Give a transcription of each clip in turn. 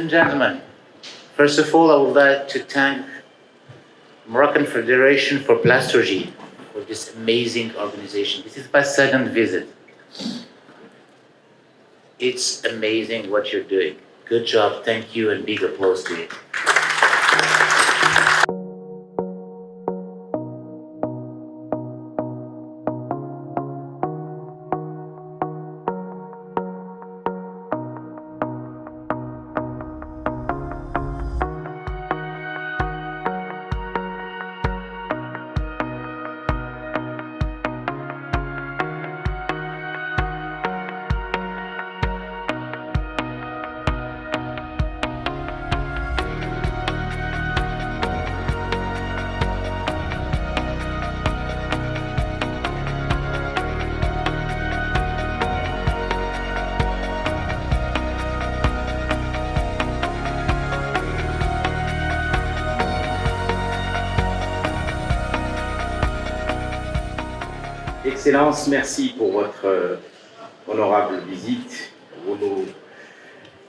and gentlemen, first of all, I would like to thank Moroccan Federation for Plasturgy for this amazing organization. This is my second visit. It's amazing what you're doing. Good job, thank you, and big applause to you. Excellence, merci pour votre honorable visite. Vous nous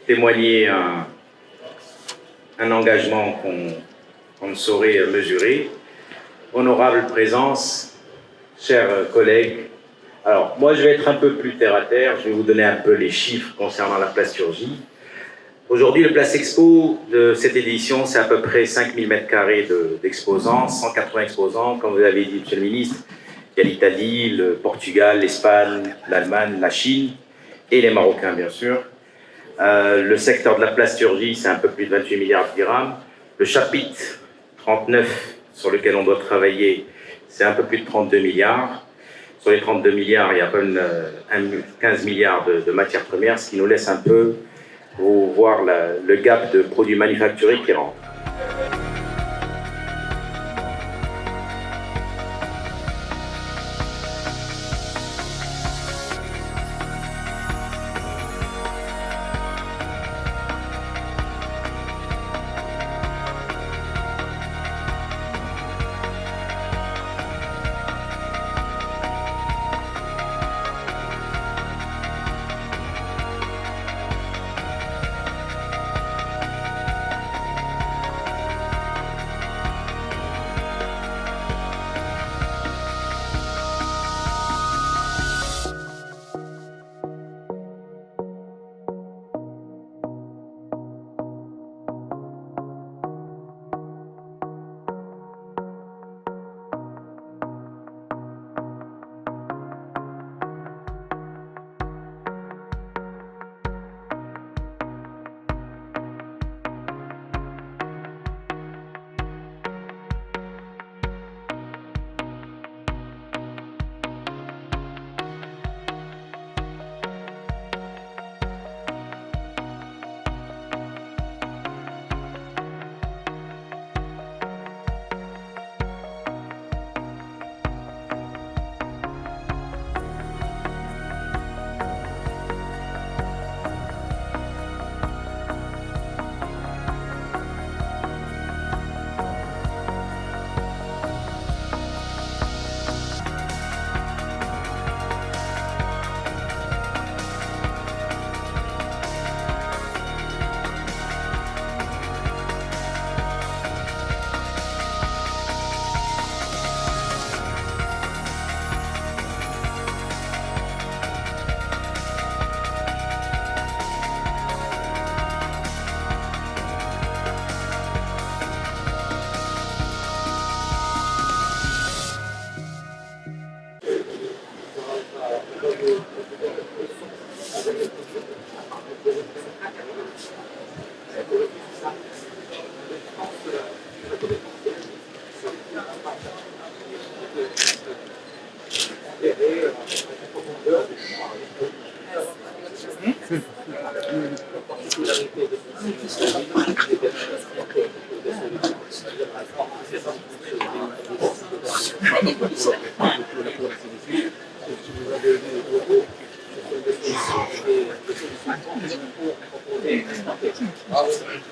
témoignez un engagement qu'on ne saurait mesurer. Honorable présence, chers collègues. Alors, moi, je vais être un peu plus terre à terre. Je vais vous donner un peu les chiffres concernant la plasturgie. Aujourd'hui, le Place Expo de cette édition, c'est à peu près 5000 m² d'exposants, 180 exposants, comme vous avez dit, Monsieur le Ministre. Il y a l'Italie, le Portugal, l'Espagne, l'Allemagne, la Chine et les Marocains, bien sûr. Le secteur de la plasturgie, c'est un peu plus de 28 milliards de dirhams. Le chapitre 39 sur lequel on doit travailler, c'est un peu plus de 32 milliards. Sur les 32 milliards, il y a à peine 15 milliards de matières premières, ce qui nous laisse un peu voir le gap de produits manufacturés qui rentre.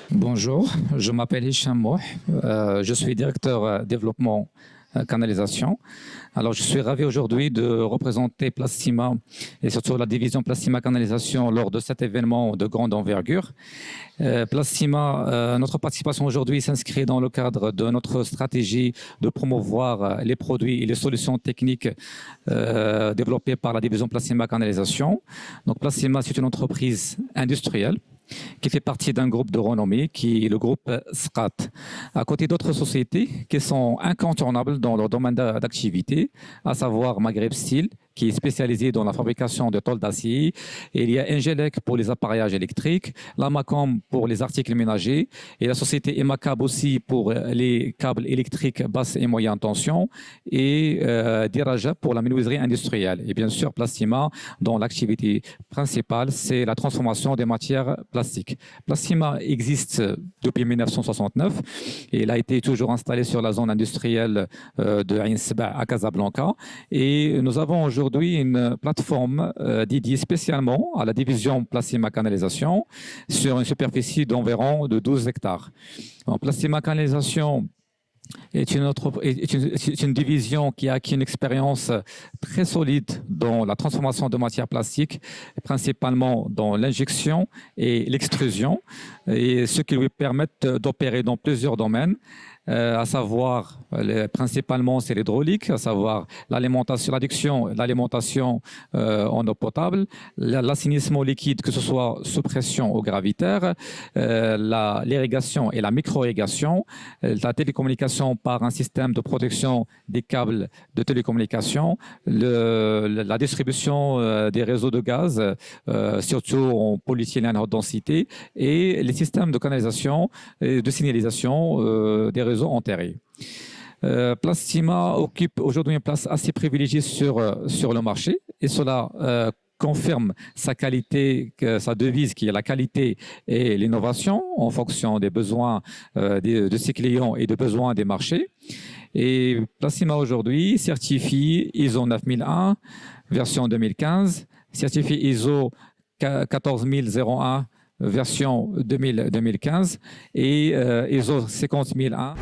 Bonjour, je m'appelle Hicham Mouh, je suis directeur développement canalisation. Alors, je suis ravi aujourd'hui de représenter Plastima et surtout la division Plastima Canalisation lors de cet événement de grande envergure. Plastima, notre participation aujourd'hui s'inscrit dans le cadre de notre stratégie de promouvoir les produits et les solutions techniques développées par la division Plastima Canalisation. Donc, Plastima, c'est une entreprise industrielle qui fait partie d'un groupe de renommée qui est le groupe SCAT, à côté d'autres sociétés qui sont incontournables dans leur domaine d'activité, à savoir Maghreb Steel, qui est spécialisé dans la fabrication de tôles d'acier. Et il y a Engelec pour les appareillages électriques, l'Amacom pour les articles ménagers et la société Emacab aussi pour les câbles électriques basse et moyenne tension et Diraja pour la menuiserie industrielle. Et bien sûr, Plastima, dont l'activité principale, c'est la transformation des matières plastiques. Plastima existe depuis 1969 et il a été toujours installé sur la zone industrielle de Ain Seba à Casablanca. Et nous avons aujourd'hui une plateforme dédiée spécialement à la division Plastima Canalisation sur une superficie d'environ de 12 hectares. En Plastima Canalisation est une division qui a acquis une expérience très solide dans la transformation de matières plastiques, principalement dans l'injection et l'extrusion, et ce qui lui permet d'opérer dans plusieurs domaines. À savoir principalement c'est l'hydraulique, à savoir l'alimentation, l'adduction, l'alimentation en eau potable, l'assainissement liquide, que ce soit sous pression ou gravitaire, l'irrigation et la micro-irrigation, la télécommunication par un système de protection des câbles de télécommunication, la distribution des réseaux de gaz, surtout en polyéthylène haute densité, et les systèmes de canalisation et de signalisation des réseaux enterrés. Plastima occupe aujourd'hui une place assez privilégiée sur le marché et cela confirme sa qualité, sa devise qui est la qualité et l'innovation en fonction des besoins de ses clients et des besoins des marchés. Et Plastima aujourd'hui certifie ISO 9001 version 2015, certifie ISO 14001 version 2015 et ISO 50001